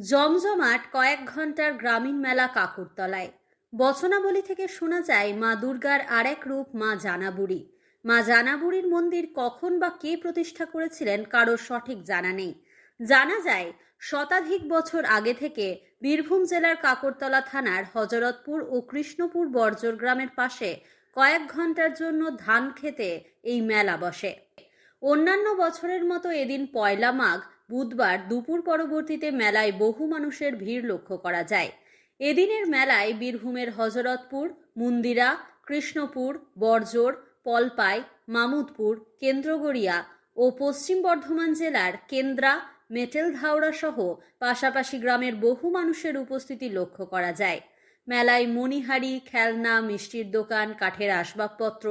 জমজমাট কয়েক ঘন্টার গ্রামীণ মেলা কাকুরতলায়। বচনাবলী থেকে শোনা যায় মা দুর্গার আরেক রূপ মা জানাবুড়ি। মা জানাবুড়ির মন্দির কখন বা কে প্রতিষ্ঠা করেছিলেন কারোর সঠিক জানা নেই। জানা যায় শতাধিক বছর আগে থেকে বীরভূম জেলার কাকুরতলা থানার হজরতপুর ও কৃষ্ণপুর বর্জর গ্রামের পাশে কয়েক ঘন্টার জন্য ধান খেতে এই মেলা বসে। অন্যান্য বছরের মতো এদিন পয়লা মাঘ বুধবার দুপুর পরবর্তীতে মেলায় বহু মানুষের ভিড় লক্ষ্য করা যায়। এদিনের মেলায় বীরভূমের হজরতপুর, মুন্দিরা, কৃষ্ণপুর, বর্জর, পলপাই, মামুদপুর, কেন্দ্রগড়িয়া ও পশ্চিম বর্ধমান জেলার কেন্দ্রা, মেটেলধাওড়া সহ পাশাপাশি গ্রামের বহু মানুষের উপস্থিতি লক্ষ্য করা যায়। মেলায় মণিহারি, খেলনা, মিষ্টির দোকান, কাঠের আসবাবপত্র,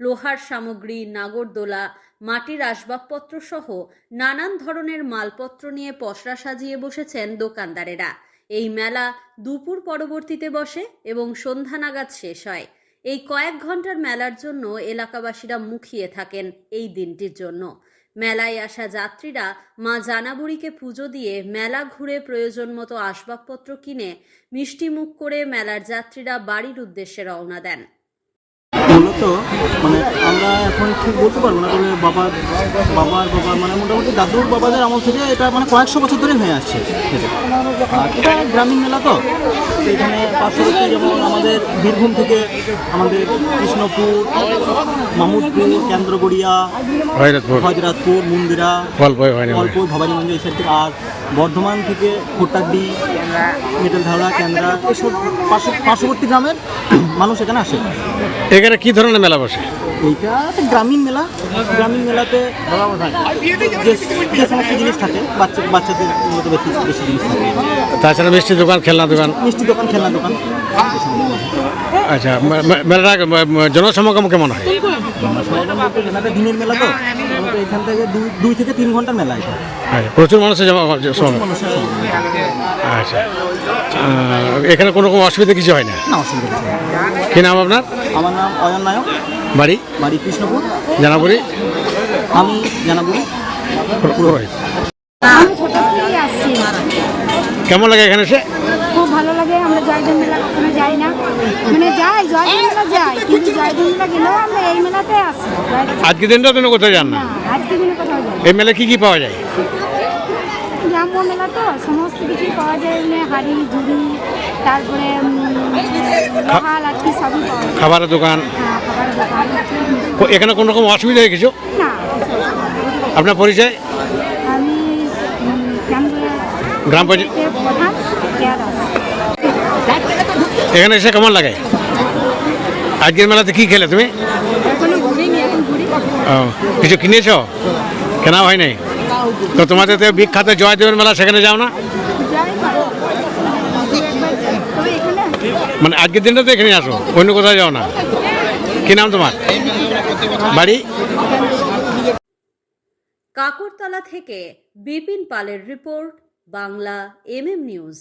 লোহার সামগ্রী, নাগরদোলা, মাটির আসবাবপত্র সহ নানান ধরনের মালপত্র নিয়ে পসরা সাজিয়ে বসেছেন দোকানদারেরা। এই মেলা দুপুর পরবর্তীতে বসে এবং সন্ধ্যা নাগাদ শেষ হয়। এই কয়েক ঘন্টার মেলার জন্য এলাকাবাসীরা মুখিয়ে থাকেন এই দিনটির জন্য। মেলায় আসা যাত্রীরা মা জানাবুড়িকে পুজো দিয়ে মেলা ঘুরে প্রয়োজন মতো আসবাবপত্র কিনে মিষ্টিমুখ করে মেলার যাত্রীরা বাড়ির উদ্দেশ্যে রওনা দেন। মূলত মানে আমরা এখন ঠিক বলতে পারবো না, তবে বাবার মানে মোটামুটি দাদুর বাবাদের আমল থেকে এটা মানে কয়েকশো বছর ধরে হয়ে আসছে। আর এটা গ্রামীণ মেলা, তো এখানে পার্শ্ববর্তী যেমন আমাদের বীরভূম থেকে আমাদের কৃষ্ণপুর, মামুদপুর, কেন্দ্রগড়িয়া, হজরতপুর, মুন্দিরা, পলপুর, ভবানীগঞ্জ এই সাইড থেকে, আর বর্ধমান থেকে কোটাড্ডি, মেটেলধাওড়া, কেন্দ্রা এসব পার্শ্ববর্তী গ্রামের মানুষ এখানে আসে। এখানে কি ধরনের মেলা বসে? এইটা একটা গ্রামীণ মেলা। গ্রামীণ মেলাতে যে সমস্ত জিনিস থাকে বাচ্চাদের মতো বেশি জিনিস থাকে। তাছাড়া মিষ্টি দোকান, খেলনা দোকান, খেলনা দোকান। আচ্ছা, মেলাটা জনসমাগম কেমন হয়? জনসমাগম বলতে মেলাটা দিনের মেলা, তো আমাদের এখান থেকে 2 থেকে 3 ঘন্টার মেলা এটা। আচ্ছা, প্রচুর মানুষের আচ্ছা, এখানে কোনো রকম অসুবিধা কিছু হয় না? না, অসুবিধা কিছু হয় না। কি নাম আপনার? আমার নাম অয়ন নায়ক। বাড়ি কৃষ্ণপুর, জানাবুড়ি। আমি জানাবুড়ি পুরোহিত। কেমন লাগে এখানে এসে? খুব ভালো লাগে। আমরা জয়দেব মেলা কখনো যাই না, মানে যাই জয়দেব মেলা যাই, কিন্তু জয়দেব মেলা গেলেও আমরা এই মেলাতে আসি। আজকে দিনটা তুমি কোথায় যান না? আজকে দিনে কোথাও যাই। এই মেলায় কি পাওয়া যায়? গ্রাম্য মেলা তো সমস্ত কিছুই পাওয়া যায়। হাড়ি ঝুড়ি, তারপরে লোহা লাঠি সবই পাওয়া যায়। খাবারের দোকান? হ্যাঁ, খাবারের দোকান। এখানে কোনো রকম অসুবিধা হয় কিছু না। আপনার পরিচয়? আমি গ্রাম পঞ্চায়েত প্রধান। এখানে এসে কেমন লাগে? আজকের মেলাতে কি খেলে তুমি? কিছু কিনেছ? কেনা হয় নাই? তো তোমাদের তো বিখ্যাত জয়দেবের মেলা, সেখানে যাও না? মানে আজকের দিনটা তো এখানে আসো, অন্য কোথাও যাও না? কি নাম তোমার? বাড়ি? কাকুরতলা থেকে বিপিন পালের রিপোর্ট, বাংলা MM নিউজ।